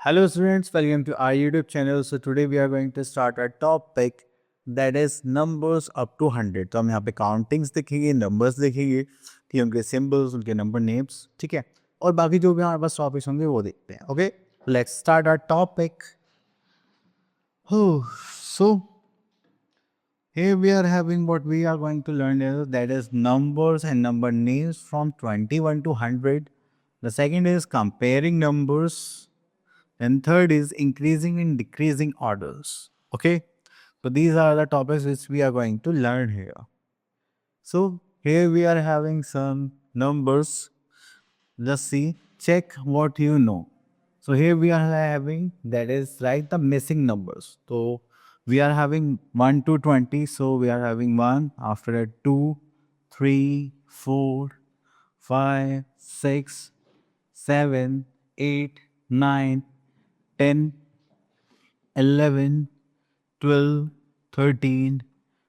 Hello students, welcome to our YouTube channel. So today we are going to start our topic that is numbers up to 100. तो हम यहाँ पे countings देखेंगे, numbers देखेंगे, कि उनके सिंबल्स, उनके नंबर नेम्स, ठीक है, और बाकी जो भी हमारे पास टॉपिक्स होंगे वो देखते हैं. Okay, let's start our topic. So here we are having what we are going to learn is that is numbers and number names from 21 to 100. The second is comparing numbers. And third is increasing and decreasing orders. Okay. So these are the topics which we are going to learn here. So here we are having some numbers. Just see, check what you know. So here we are having that is write the missing numbers. So we are having 1 to 20. So we are having 1, after that 2, 3, 4, 5, 6, 7, 8, 9, 10, 11, 12, 13,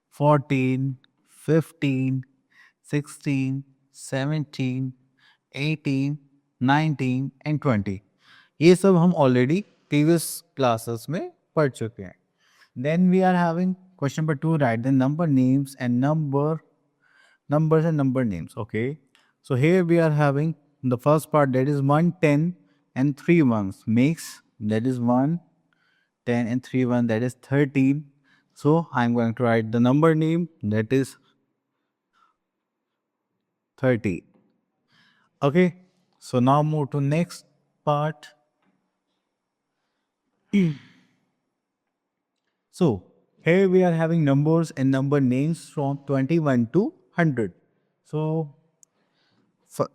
14, 15, 16, 17, 18, 19 and 20. ये सब हम already previous classes में पढ़ चुके हैं. Then we are having question number 2, write the number names and numbers and number names. Okay, so here we are having the first part, that is 1, 10 and 3 ones makes, that is 1, 10 and 3 1, that is 13. So I'm going to write the number name, that is 30. Okay, so now move to next part. So here we are having numbers and number names from 21 to 100. So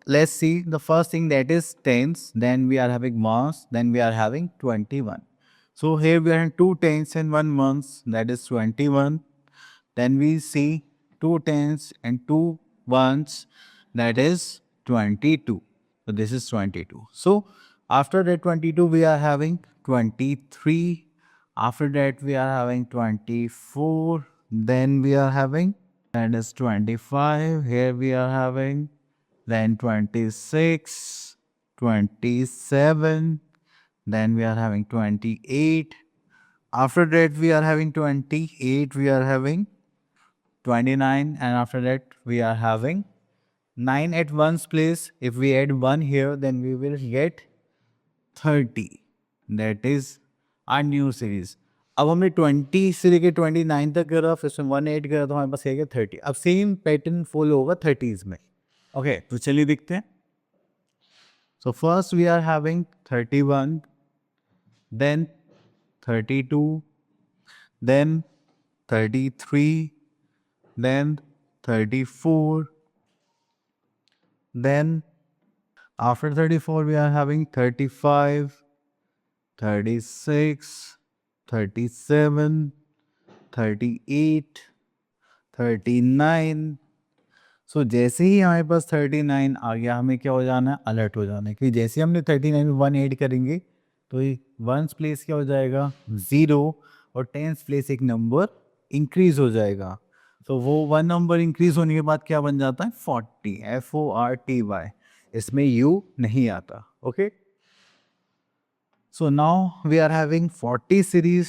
let's see the first thing, that is tens, then we are having ones, then we are having 21. So here we are having 2 tens and 1 ones, that is 21. Then we see 2 tens and 2 ones, that is 22. So this is 22. So after that 22 we are having 23. After that we are having 24. Then we are having, that is 25. Here we are having then 26, 27. Then we are having 28. After that we are having 28. We are having 29, and after that we are having 9 at one's place. If we add 1 here, then we will get 30. That is our new series. अब हमने 20 से लेकर 29 तक करा, फिर उसमें 1 add करा तो हमारे पास है 30. अब सेम पैटर्न फॉलो होगा 30s में. ओके, तो चलिए देखते हैं. So first we are having 31, then 32, then 33, then 34, then after 34 we are having 35, 36, 37, 38, 39. सो जैसे ही हमारे पास 39 आ गया, हमें क्या हो जाना है, अलर्ट हो जाना है, क्योंकि जैसे हमने 39 में 1 ऐड करेंगे तो वंस प्लेस क्या हो जाएगा, 0, और टेंस प्लेस एक नंबर इंक्रीज हो जाएगा. तो वो 1 नंबर इंक्रीज होने के बाद क्या बन जाता है, 40, FORTY. इसमें U नहीं आता. Okay, so now we are having 40 series.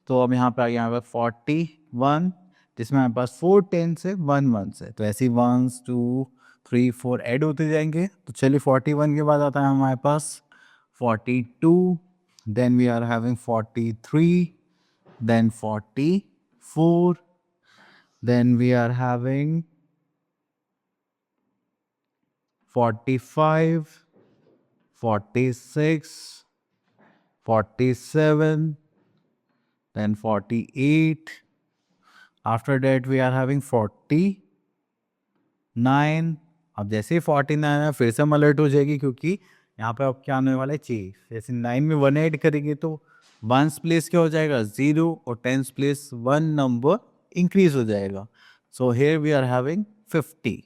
तो अब यहाँ पे आ गया हमारे पास 41, जिसमें हमारे पास 4 10 से 1 1 से, तो ऐसे 1 2 3 4 ऐड होते जाएंगे. तो चलिए 41 के बाद आता है हमारे पास 42, then we are having 43, then 44, then we are having 45, 46, 47, then 48. After that we are having 49. अब जैसे ही 49 है फिर से हम अलर्ट हो जाएगी, क्योंकि यहाँ पे अब क्या आने वाला है, चेंज. जैसे 9 में 1 ऐड करेंगे तो वंस प्लेस क्या हो जाएगा, 0, और टेंस प्लेस 1 नंबर इंक्रीज हो जाएगा. So here we are having 50.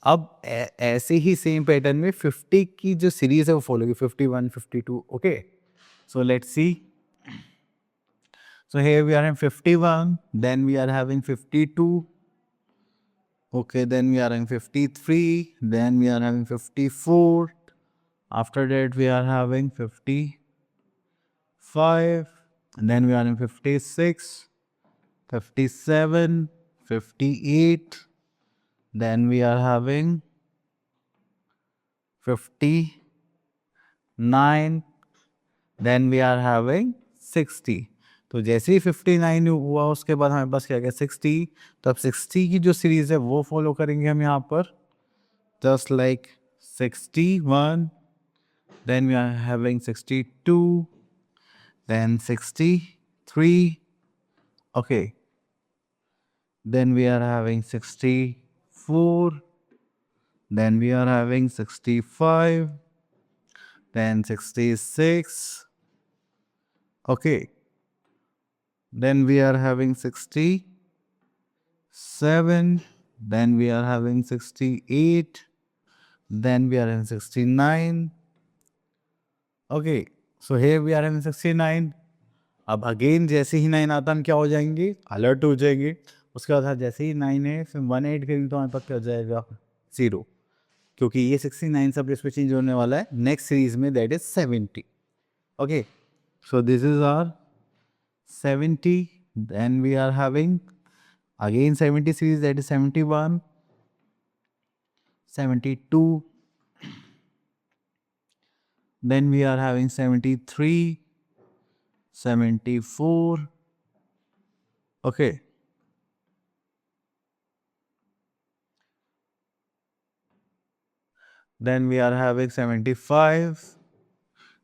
अब ऐसे ही सेम पैटर्न में 50 की जो सीरीज है वो फॉलो होगी, 51, 52. Okay, so let's see. So here we are in 51, then we are having 52. Okay, then we are in 53, then we are having 54. After that we are having 55, 55, and then we are in 56, 57, 58, then we are having 59, then we are having 60. तो जैसे ही 59 हुआ उसके बाद हमारे पास क्या गया 60. तो अब 60 की जो सीरीज है वो फॉलो करेंगे हम यहाँ पर, just like 61, then we are having 62, then 63, okay, then we are having 64, then we are having 65, then 66, okay, then we are having 67, then we are having 68, then we are having 69, okay, so here we are having 69. अब again जैसे ही 9 आता हम क्या हो जाएंगे, alert हो जाएंगे. उसके बाद जैसे ही 9 है फिर 1 8 करेंगे तो हमारे पास क्या हो जाएगा 0, क्योंकि ये 69 सब इस पर चेंज होने वाला है नेक्स्ट सीरीज में, that is 70. Okay, so this is our 70. Then we are having again 70 series, that is 71, 72, then we are having 73, 74, okay, then we are having 75,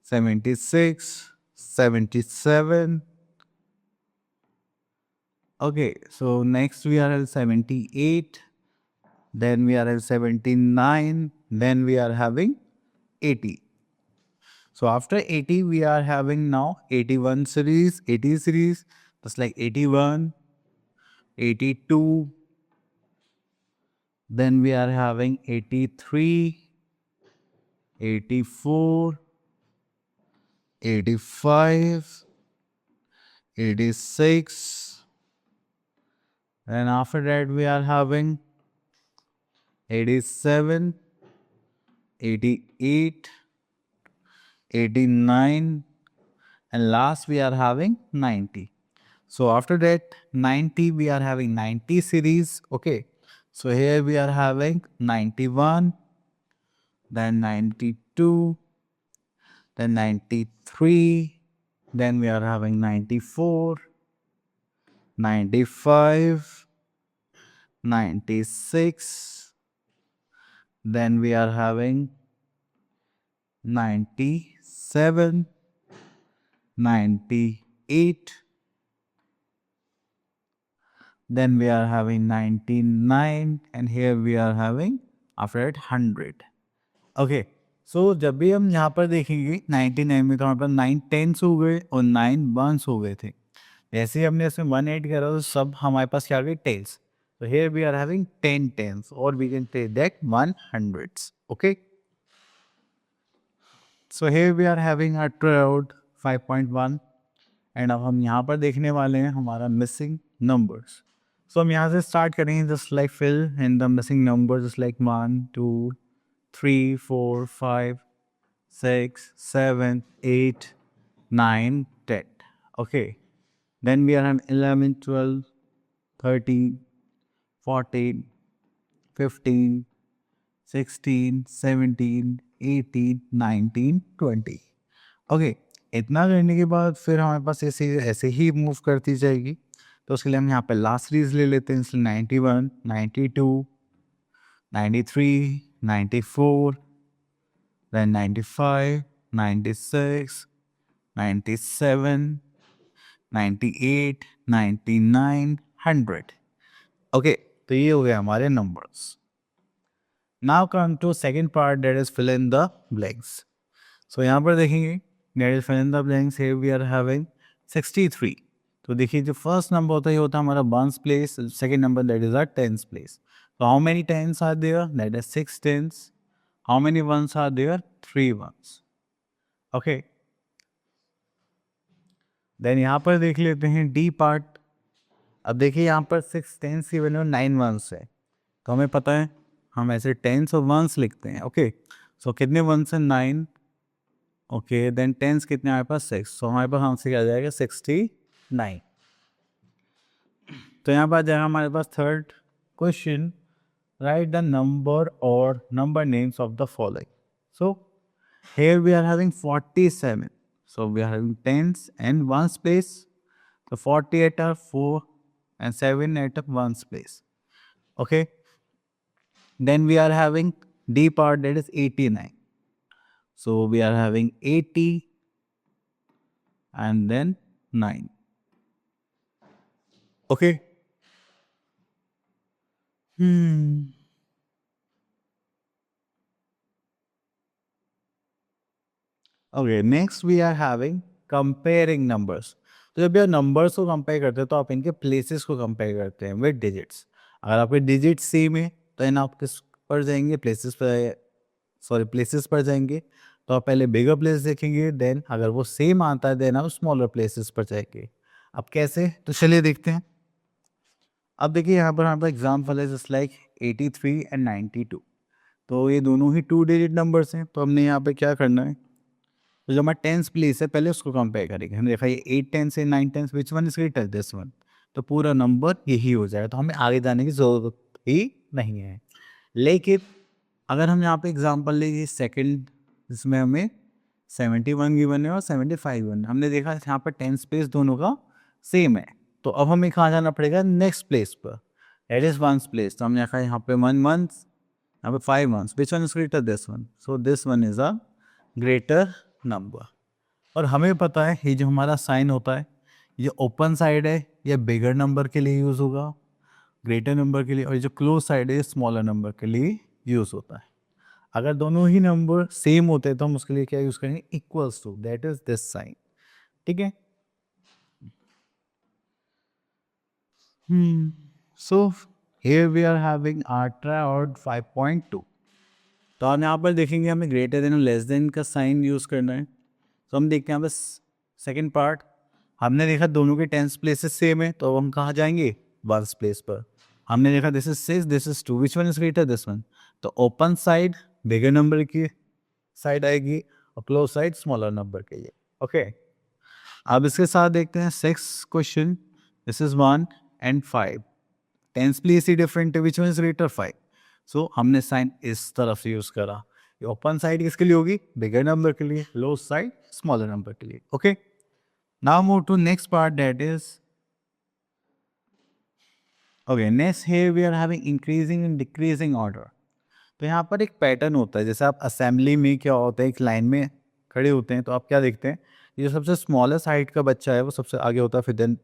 76, 77, okay, so next we are at 78, then we are at 79, then we are having 80. So after 80, we are having now 81 series, 80 series, just like 81, 82, then we are having 83, 84, 85, 86, and after that we are having 87, 88, 89, and last we are having 90. So after that 90 we are having 90 series, okay. So here we are having 91, then 92, then 93, then we are having 94, 95, 96, then we are having 97, 98, then we are having 99, and here we are having after that 100. Okay, सो जब भी हम यहाँ पर देखेंगे 99 में तो हमारे पास 9 10s हो गए और 9 1s हो गए थे. जैसे ही हमने इसमें 1 ऐड करा तो सब हमारे पास क्या आ गए टेल्स. तो here we are having 10 10s और we can take that 100s. Okay, so here we are having a ट्राउड 5.1, एंड अब हम यहाँ पर देखने वाले हैं हमारा मिसिंग नंबर्स. सो हम यहाँ से स्टार्ट करेंगे just like fill in the missing numbers, just like 1 2 3 4 5 6 7 8 9 10. Okay, then we are having 11 12 13 14 15 16 17 18 19 20. Okay, इतना करने के बाद फिर हमारे पास ऐसे ऐसे ही मूव करती जाएगी. तो उसके लिए हम यहाँ पे लास्ट सीरीज ले लेते हैं, इसलिए 91 92 93 94, then 95 96 97 98 99 100. ओके, तो ये हो गया हमारे numbers. Now come to second part, that is fill in the blanks. So यहाँ पर देखेंगे that is fill in the blanks. Here we are having 63. तो देखिए जो फर्स्ट नंबर होता है ये होता है हमारा ones place, second number that is our tens place. So how many tens are there? That is 6 tens. How many ones are there? 3 ones. Okay. Then यहाँ पर देख लेते हैं D part. अब देखिए यहाँ पर 6 tens की वैल्यू 9 ones है. तो हमें पता है हम ऐसे tens और ones लिखते हैं. ओके, सो कितने ones हैं? 9 ओके, देन टेंस कितने हमारे पास 6, सो हमारे पास आंसर क्या आ जाएगा 69। तो यहाँ पर आ जाएगा हमारे पास third question, write the number और number names of the following. So here we are having 47, so we are having tens and ones place, so 48 are 4 and 7 at ones place. Okay, then we are having D part, that is 89, so we are having 80 and then 9. Okay. Okay, next we are having comparing numbers. तो जब ये numbers को compare करते हैं तो आप इनके places को कंपेयर करते हैं विद डिजिट्स। अगर आपके डिजिट सेम है तो इन आप किस पर जाएंगे, प्लेसेस पर, सॉरी प्लेसेस पर जाएंगे। तो आप पहले बिगर प्लेस देखेंगे, देन अगर वो सेम आता है देन आप स्मॉलर प्लेसेस पर जाएंगे। अब कैसे, तो चलिए देखते हैं। अब देखिए यहाँ पर हमारा एग्जाम्पल है जस्ट लाइक 83 एंड 92। तो ये दोनों ही 2 डिजिट नंबर्स हैं, तो हमने यहाँ पे क्या करना है, तो जो हमारा टेंस प्लेस है पहले उसको कंपेयर करेंगे। हमने देखा ये 8 टेंस है 9 tens, which one is greater, this one. तो पूरा नंबर यही हो जाएगा, तो हमें आगे जाने की ज़रूरत ही नहीं है। लेकिन अगर हम यहाँ पे एग्जांपल लेंगे सेकंड, जिसमें हमें 71 गिवन है और 75 गिवन, हमने देखा यहाँ पर टेंस प्लेस दोनों का सेम है। तो अब हमें कहाँ जाना पड़ेगा, नेक्स्ट प्लेस पर, दैट इज वंस प्लेस। तो हमने देखा यहाँ पे 1 मंथ, यहाँ पे 5 months, which one is greater, this one. So this one is a greater number. और हमें पता है ये जो हमारा साइन होता है, ये ओपन साइड है, ये बिगर नंबर के लिए यूज़ होगा, ग्रेटर नंबर के लिए, और ये जो क्लोज साइड है स्मॉलर नंबर के लिए यूज़ होता है। अगर दोनों ही नंबर सेम होते हैं तो हम उसके लिए क्या यूज़ करेंगे, equals to, that is this sign. ठीक है। So here we are having ultra or 5.2। तो हम यहाँ पर देखेंगे हमें ग्रेटर देन और लेस देन का साइन यूज़ करना है। तो हम देखते हैं बस सेकंड पार्ट, हमने देखा दोनों के टेंस प्लेसेस सेम है, तो हम कहाँ जाएंगे, वंस प्लेस पर। हमने देखा this is 6, this is 2, which one is greater, this one. तो ओपन साइड बिगर नंबर की साइड आएगी और क्लोज साइड स्मॉलर नंबर के लिए। ओके, अब इसके साथ देखते हैं 6 question, this is 1 and 5, tens place he different है, विच वन इज ग्रेटर, 5। सो हमने साइन इस तरफ से यूज करा। ये ओपन साइड किसके लिए होगी, बिगर नंबर के लिए, क्लोज साइड स्मॉलर नंबर के लिए। Okay, now move to next part, that is okay, next here we are having increasing and decreasing order. तो यहाँ पर एक पैटर्न होता है, जैसे आप असेंबली में क्या होता है, एक लाइन में खड़े होते हैं तो आप क्या देखते हैं, ये जो सबसे स्मॉलेस्ट हाइट का बच्चा है वो सबसे आगे होता है, फिर देन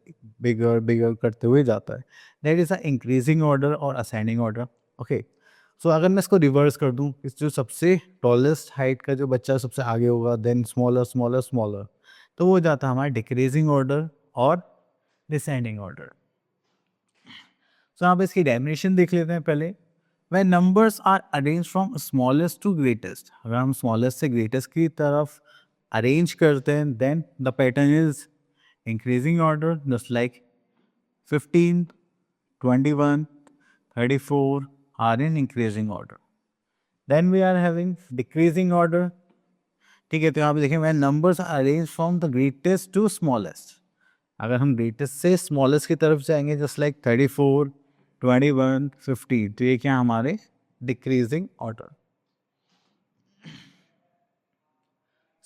बिगर बिगर करते हुए जाता है, that is a increasing order और असेंडिंग ऑर्डर। ओके, सो अगर मैं इसको रिवर्स कर दूं, इस जो सबसे टॉलेस्ट हाइट का जो बच्चा सबसे आगे होगा, देन स्मॉलर स्मॉलर स्मॉलर, तो वो जाता है हमारा डिक्रीजिंग ऑर्डर और डिसेंडिंग ऑर्डर। सो आप इसकी डेफिनेशन देख लेते हैं पहले। When numbers are arranged from smallest to greatest, अगर हम smallest से greatest की तरफ arrange करते हैं, then the pattern is increasing order, just like 15, 21, 34 are in increasing order. Then we are having decreasing order. ठीक है, तो यहाँ पे देखें when numbers are arranged from the greatest to smallest, अगर हम greatest से smallest की तरफ जाएंगे, just like 34, 21, 15, तो ये क्या हमारे decreasing order.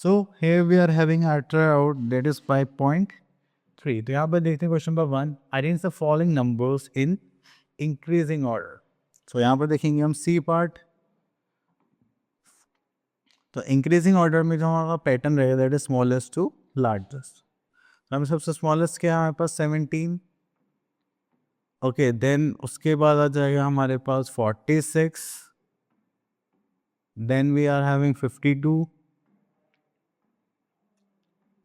So here we are having ultra out, that is 5.3. तो यहाँ पर देखते हैं question number 1, arrange the following numbers in increasing order. तो यहाँ पर देखेंगे हम सी पार्ट। तो इंक्रीजिंग ऑर्डर में जो हमारा पैटर्न रहेगा that is smallest to largest. तो हमें सबसे स्मॉलेस्ट क्या है हमारे पास 17। ओके, देन उसके बाद आ जाएगा हमारे पास 46, then we are having 52,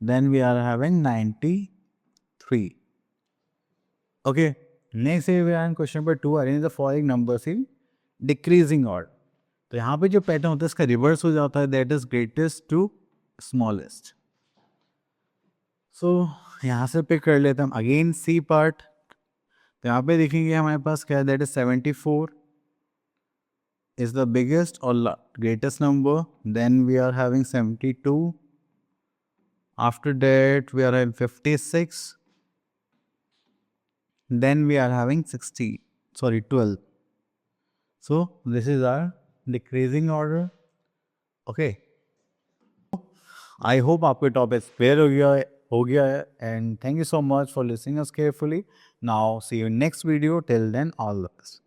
then we are having 93. Okay, next we are in question number 2, arrange the following numbers in decreasing order. तो यहाँ पे जो पैटर्न होता है इसका रिवर्स हो जाता है, that is greatest to smallest. So यहाँ से पिक कर लेते हैं हम अगेन सी पार्ट। तो यहाँ पे देखेंगे हमारे पास क्या है, that is 74 is the biggest or greatest number, then we are having 72, After that, we are having 56. Then we are having 60. Sorry, 12. So this is our decreasing order. Okay. I hope आपको topic clear हो गया है and thank you so much for listening us carefully. Now see you in next video. Till then, all the best.